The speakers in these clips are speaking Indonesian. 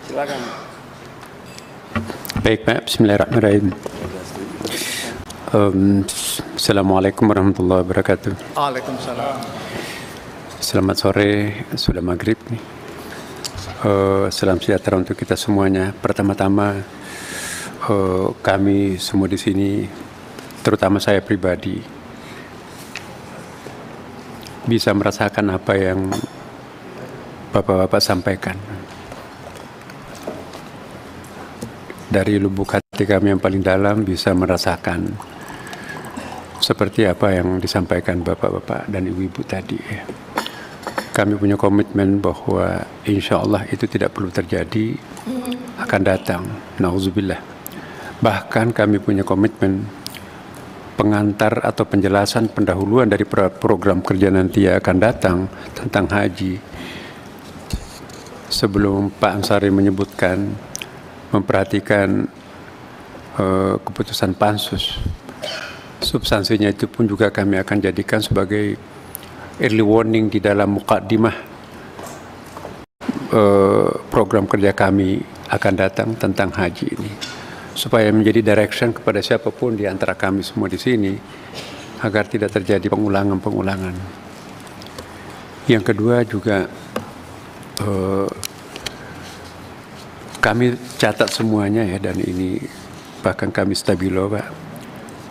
Silakan. Baik Pak, bismillahirrahmanirrahim. Assalamualaikum warahmatullahi wabarakatuh. Waalaikumsalam. Selamat sore, sudah maghrib nih. Salam sejahtera untuk kita semuanya. Pertama-tama kami semua di sini, terutama saya pribadi, bisa merasakan apa yang Bapak-Bapak sampaikan. Dari lubuk hati kami yang paling dalam bisa merasakan seperti apa yang disampaikan Bapak-Bapak dan Ibu-Ibu tadi. Kami punya komitmen bahwa insya Allah itu tidak perlu terjadi, akan datang. Nauzubillah. Bahkan kami punya komitmen pengantar atau penjelasan pendahuluan dari program kerja nanti yang akan datang tentang haji. Sebelum Pak Ansari menyebutkan memperhatikan keputusan pansus, substansinya itu pun juga kami akan jadikan sebagai early warning di dalam muqaddimah program kerja kami akan datang tentang haji ini, supaya menjadi direction kepada siapapun di antara kami semua di sini agar tidak terjadi pengulangan-pengulangan. Yang kedua juga kami catat semuanya ya, dan ini bahkan kami stabilo Pak.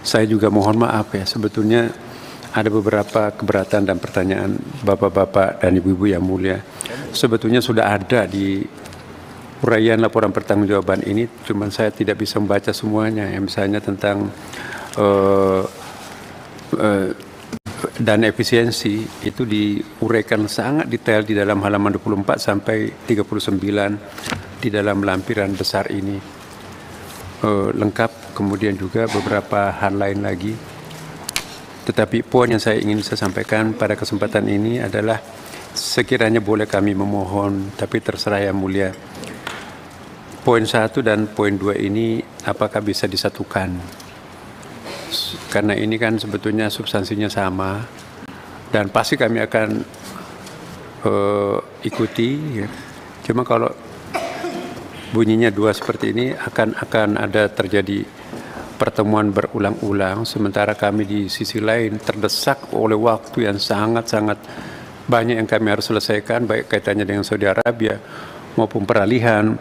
Saya juga mohon maaf ya, sebetulnya ada beberapa keberatan dan pertanyaan Bapak-Bapak dan Ibu-Ibu yang mulia. Sebetulnya sudah ada di uraian laporan pertanggungjawaban ini, cuman saya tidak bisa membaca semuanya. Ya, misalnya tentang dan efisiensi itu diuraikan sangat detail di dalam halaman 24 sampai 39 di dalam lampiran besar ini. Lengkap, kemudian juga beberapa hal lain lagi. Tetapi poin yang saya ingin saya sampaikan pada kesempatan ini adalah sekiranya boleh kami memohon, tapi terserah Yang Mulia. Poin 1 dan poin 2 ini apakah bisa disatukan? Karena ini kan sebetulnya substansinya sama dan pasti kami akan ikuti. Ya. Cuma kalau bunyinya dua seperti ini akan ada terjadi pertemuan berulang-ulang, sementara kami di sisi lain terdesak oleh waktu yang sangat-sangat banyak yang kami harus selesaikan, baik kaitannya dengan Saudi Arabia maupun peralihan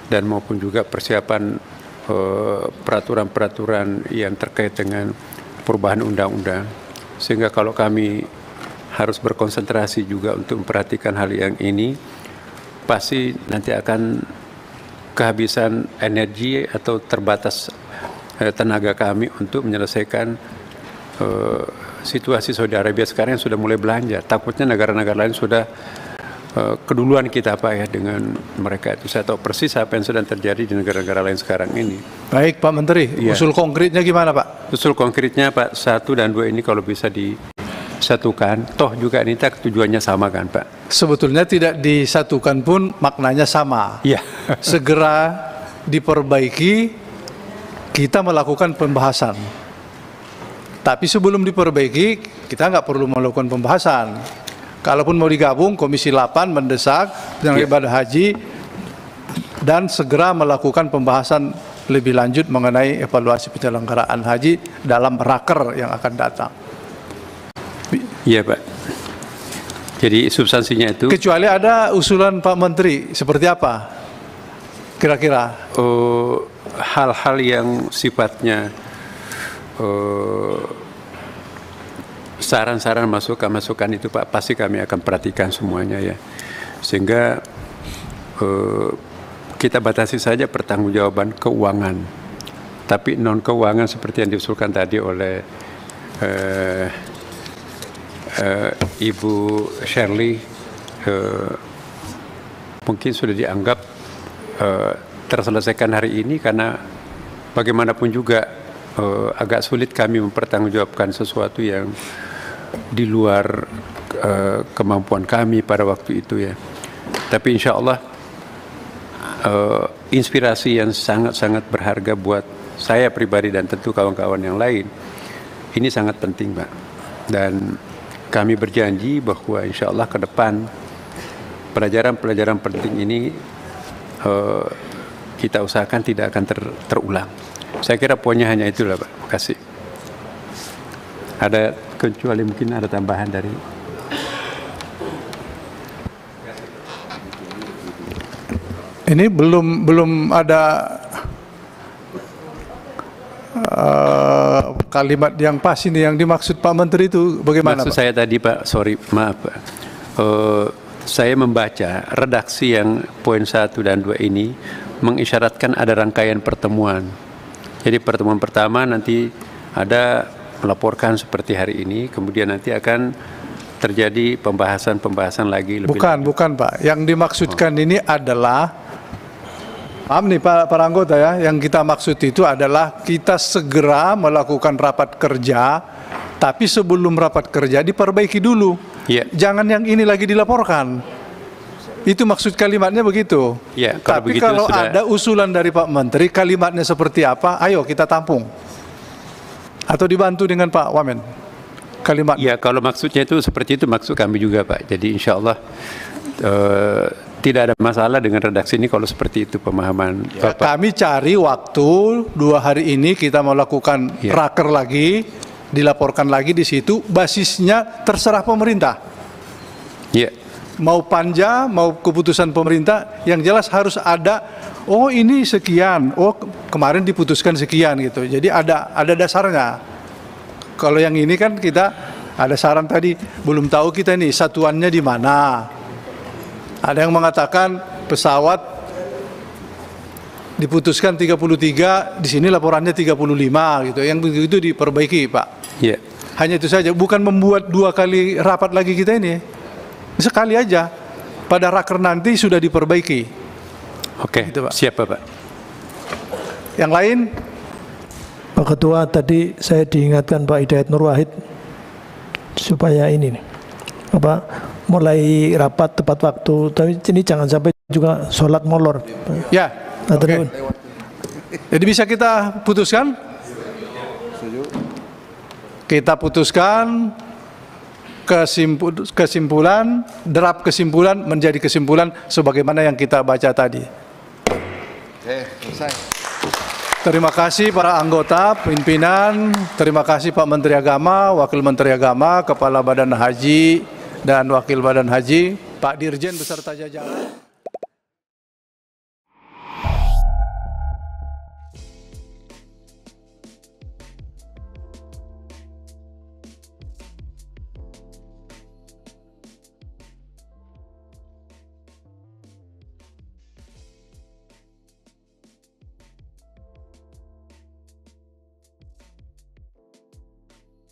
dan maupun juga persiapan peraturan-peraturan yang terkait dengan perubahan undang-undang. Sehingga kalau kami harus berkonsentrasi juga untuk memperhatikan hal yang ini, pasti nanti akan kehabisan energi atau terbatas tenaga kami untuk menyelesaikan situasi Saudi Arabia sekarang yang sudah mulai belanja. Takutnya negara-negara lain sudah keduluan kita Pak ya dengan mereka itu. Saya tahu persis apa yang sedang terjadi di negara-negara lain sekarang ini. Baik Pak Menteri, Ya. usul konkretnya gimana Pak? Usul konkretnya Pak 1 dan 2 ini kalau bisa disatukan, toh juga ini tujuannya sama kan Pak? Sebetulnya tidak disatukan pun maknanya sama. Iya. Segera diperbaiki, kita melakukan pembahasan. Tapi sebelum diperbaiki, kita nggak perlu melakukan pembahasan. Kalaupun mau digabung, Komisi 8 mendesak yang ibadah haji dan segera melakukan pembahasan lebih lanjut mengenai evaluasi penyelenggaraan haji dalam raker yang akan datang. Iya Pak. Jadi substansinya itu Kecuali ada usulan Pak Menteri, seperti apa? Kira-kira? hal-hal yang sifatnya saran-saran masukan itu Pak, pasti kami akan perhatikan semuanya ya. Sehingga kita batasi saja pertanggungjawaban keuangan. Tapi non keuangan seperti yang diusulkan tadi oleh Ibu Shirley mungkin sudah dianggap terselesaikan hari ini, karena bagaimanapun juga agak sulit kami mempertanggungjawabkan sesuatu yang di luar kemampuan kami pada waktu itu ya. Tapi insya Allah inspirasi yang sangat-sangat berharga buat saya pribadi dan tentu kawan-kawan yang lain ini sangat penting Pak. Dan kami berjanji bahwa insya Allah ke depan pelajaran-pelajaran penting ini kita usahakan tidak akan terulang. Saya kira poinnya hanya itulah Pak. Terima kasih. Ada kecuali mungkin ada tambahan dari ini belum ada kalimat yang pas ini yang dimaksud Pak Menteri itu bagaimana maksud Pak? saya tadi Pak, sorry maaf Pak. Saya membaca redaksi yang poin 1 dan 2 ini mengisyaratkan ada rangkaian pertemuan. Jadi pertemuan pertama nanti ada melaporkan seperti hari ini, kemudian nanti akan terjadi pembahasan lagi lebih Bukan Pak. Yang dimaksudkan ini adalah, paham nih para anggota ya, yang kita maksud itu adalah kita segera melakukan rapat kerja, tapi sebelum rapat kerja diperbaiki dulu. Iya. Jangan yang ini lagi dilaporkan. Itu maksud kalimatnya begitu. Ya, Tapi kalau ada usulan dari Pak Menteri, kalimatnya seperti apa, ayo kita tampung. Atau dibantu dengan Pak Wamen kalimat. Ya, kalau maksudnya itu seperti itu maksud kami juga Pak. Jadi insya Allah tidak ada masalah dengan redaksi ini kalau seperti itu pemahaman Ya, Bapak. kami cari waktu 2 hari ini kita melakukan raker lagi, dilaporkan lagi di situ, basisnya terserah pemerintah. Ya. Mau panja, mau keputusan pemerintah, yang jelas harus ada, oh ini sekian, oh kemarin diputuskan sekian gitu. Jadi ada dasarnya. Kalau yang ini kan kita ada saran tadi, belum tahu kita nih satuannya di mana. Ada yang mengatakan pesawat diputuskan 33, di sini laporannya 35 gitu. Yang begitu diperbaiki, Pak. Ya. Hanya itu saja, bukan membuat 2 kali rapat lagi kita ini. Sekali aja, pada raker nanti sudah diperbaiki. Oke, Gitu, Pak. siap Pak. Yang lain? Pak Ketua, tadi saya diingatkan Pak Hidayat Nur Wahid supaya ini nih, mulai rapat tepat waktu, tapi ini jangan sampai juga sholat molor. Ya, oke. Jadi bisa kita putuskan? Kita putuskan kesimpulan, draft kesimpulan menjadi kesimpulan sebagaimana yang kita baca tadi. Selesai. Terima kasih para anggota, pimpinan, terima kasih Pak Menteri Agama, Wakil Menteri Agama, Kepala Badan Haji, dan Wakil Badan Haji, Pak Dirjen beserta jajaran.